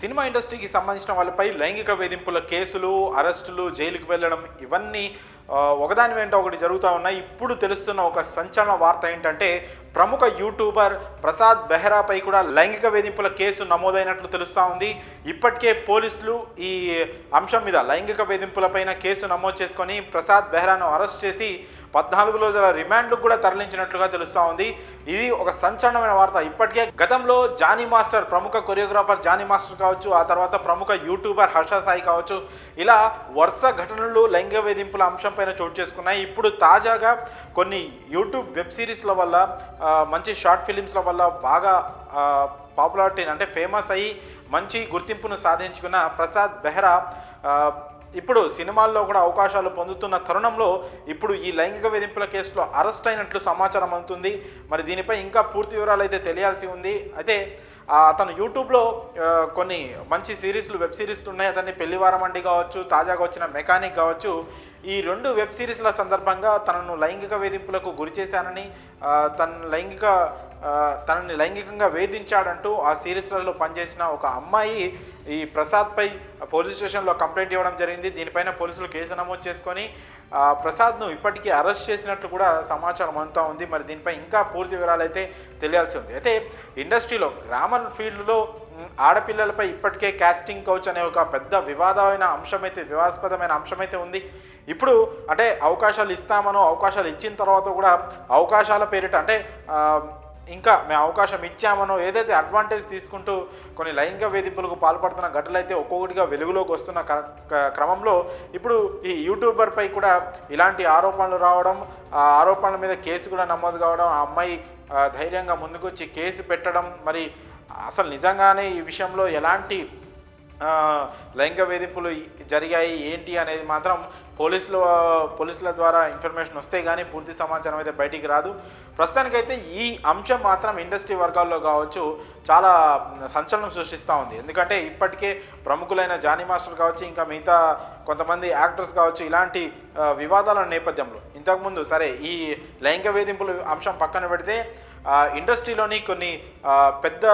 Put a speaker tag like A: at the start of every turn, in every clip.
A: Cinema ఇండస్ట్రీకి సంబంధించిన వాళ్ళపై లైంగిక వేధింపుల కేసులు, అరెస్టులు, జైలుకి వెళ్ళడం ఇవన్నీ ఒకదాని వెంట ఒకటి జరుగుతూ ఉన్నాయి. ఇప్పుడు తెలుస్తున్న ఒక సంచలన వార్త ఏంటంటే ప్రముఖ యూట్యూబర్ ప్రసాద్ బెహ్రాపై కూడా లైంగిక వేధింపుల కేసు నమోదైనట్లు తెలుస్తూ ఉంది. ఇప్పటికే పోలీసులు ఈ అంశం మీద లైంగిక వేధింపులపైన కేసు నమోదు చేసుకొని ప్రసాద్ బెహ్రాను అరెస్ట్ చేసి 14 రోజుల రిమాండ్కు కూడా తరలించినట్లుగా తెలుస్తూ ఉంది. ఇది ఒక సంచలనమైన వార్త. ఇప్పటికే గతంలో జానీ మాస్టర్, ప్రముఖ కొరియోగ్రాఫర్ జానీ మాస్టర్ కావచ్చు, ఆ తర్వాత ప్రముఖ యూట్యూబర్ హర్ష సాయి కావచ్చు, ఇలా వరుస ఘటనలు లైంగిక వేధింపుల అంశంపైన చోటు చేసుకున్నాయి. ఇప్పుడు తాజాగా కొన్ని యూట్యూబ్ వెబ్ సిరీస్ల వల్ల, మంచి షార్ట్ ఫిలిమ్స్ల వల్ల బాగా పాపులారిటీ అంటే ఫేమస్ అయ్యి మంచి గుర్తింపును సాధించుకున్న ప్రసాద్ బెహ్రా ఇప్పుడు సినిమాల్లో కూడా అవకాశాలు పొందుతున్న తరుణంలో ఇప్పుడు ఈ లైంగిక వేధింపుల కేసులో అరెస్ట్ అయినట్లు సమాచారం అందుతుంది. మరి దీనిపై ఇంకా పూర్తి వివరాలు అయితే తెలియాల్సి ఉంది. అయితే అతను యూట్యూబ్లో కొన్ని మంచి సిరీస్లు, వెబ్ సిరీస్లు ఉన్నాయి. అతన్ని పెళ్లివారమండి కావచ్చు, తాజాగా వచ్చిన మెకానిక్ కావచ్చు, ఈ 2 వెబ్ సిరీస్ల సందర్భంగా తనను లైంగిక వేధింపులకు గురి చేశానని, తనని లైంగికంగా వేధించాడంటూ ఆ సిరీస్లలో పనిచేసిన ఒక అమ్మాయి ఈ ప్రసాద్పై పోలీస్ స్టేషన్లో కంప్లైంట్ ఇవ్వడం జరిగింది. దీనిపైన పోలీసులు కేసు నమోదు చేసుకొని ప్రసాద్ను ఇప్పటికీ అరెస్ట్ చేసినట్లు కూడా సమాచారం అంతా ఉంది. మరి దీనిపై ఇంకా పూర్తి వివరాలు అయితే తెలియాల్సి ఉంది. అయితే ఇండస్ట్రీలో గ్రామర్ ఫీల్డ్లో ఆడపిల్లలపై ఇప్పటికే కాస్టింగ్ కౌచ్ అనే ఒక పెద్ద వివాదాస్పదమైన అంశమైతే ఉంది. ఇప్పుడు అంటే అవకాశాలు ఇస్తామనో, అవకాశాలు ఇచ్చిన తర్వాత కూడా అవకాశాల పేరిట అంటే ఇంకా మేము అవకాశం ఇచ్చామనో ఏదైతే అడ్వాంటేజ్ తీసుకుంటూ కొన్ని లైంగిక వేధింపులకు పాల్పడుతున్న ఘటనలు అయితే ఒక్కొక్కటిగా వెలుగులోకి వస్తున్న క్రమంలో ఇప్పుడు ఈ యూట్యూబర్పై కూడా ఇలాంటి ఆరోపణలు రావడం, ఆ ఆరోపణల మీద కేసు కూడా నమోదు కావడం, ఆ అమ్మాయి ధైర్యంగా ముందుకొచ్చి కేసు పెట్టడం, మరి అసలు నిజంగానే ఈ విషయంలో ఎలాంటి లైంగిక వేధింపులు జరిగాయి ఏంటి అనేది మాత్రం పోలీసుల ద్వారా ఇన్ఫర్మేషన్ వస్తే కానీ పూర్తి సమాచారం అయితే బయటికి రాదు. ప్రస్తుతానికైతే ఈ అంశం మాత్రం ఇండస్ట్రీ వర్గాల్లో కావచ్చు చాలా సంచలనం సృష్టిస్తూ ఉంది. ఎందుకంటే ఇప్పటికే ప్రముఖులైన జానీ మాస్టర్ కావచ్చు, ఇంకా మిగతా కొంతమంది యాక్టర్స్ కావచ్చు, ఇలాంటి వివాదాల నేపథ్యంలో ఇంతకుముందు సరే ఈ లైంగిక వేధింపుల అంశం పక్కన పెడితే ఇండస్ట్రీలోని కొన్ని పెద్ద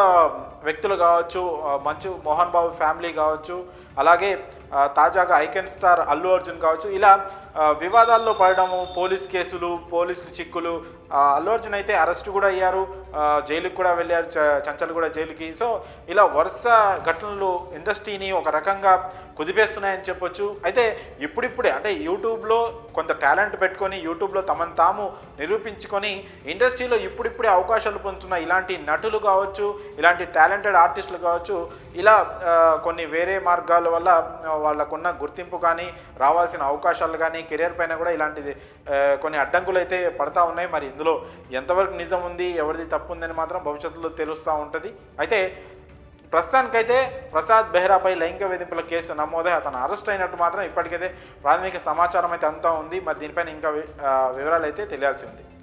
A: వ్యక్తులు కావచ్చు, మంచు మోహన్ బాబు ఫ్యామిలీ కావచ్చు, అలాగే తాజాగా ఐకాన్ స్టార్ అల్లు అర్జున్ కావచ్చు, ఇలా వివాదాల్లో పడడము, పోలీస్ కేసులు, పోలీసులు చిక్కులు, అల్లు అర్జున్ అయితే అరెస్ట్ కూడా అయ్యారు, జైలుకి కూడా వెళ్ళారు, చంచల్ కూడా జైలుకి. సో ఇలా వరుస ఘటనలు ఇండస్ట్రీని ఒక రకంగా కుదిపేస్తున్నాయని చెప్పొచ్చు. అయితే ఇప్పుడిప్పుడే అంటే యూట్యూబ్లో కొంత టాలెంట్ పెట్టుకొని యూట్యూబ్లో తమను తాము నిరూపించుకొని ఇండస్ట్రీలో ఇప్పుడిప్పుడే అవకాశాలు పొందుతున్న ఇలాంటి నటులు కావచ్చు, ఇలాంటి టాలెంటెడ్ ఆర్టిస్టులు కావచ్చు, ఇలా కొన్ని వేరే మార్గాల వల్ల వాళ్ళకున్న గుర్తింపు కానీ, రావాల్సిన అవకాశాలు కానీ, కెరియర్ పైన కూడా ఇలాంటిది కొన్ని అడ్డంకులు అయితే పడతా ఉన్నాయి. మరి ఇందులో ఎంతవరకు నిజం ఉంది, ఎవరిది తప్పు ఉందని మాత్రం భవిష్యత్తులో తెలుస్తూ ఉంటుంది. అయితే ప్రస్తుతానికైతే ప్రసాద్ బెహ్రాపై లైంగిక వేధింపుల కేసు నమోదై అతను అరెస్ట్ అయినట్టు మాత్రం ఇప్పటికైతే ప్రాథమిక సమాచారం అయితే అంతా ఉంది. మరి దీనిపైన ఇంకా వివరాలు అయితే తెలియాల్సి ఉంది.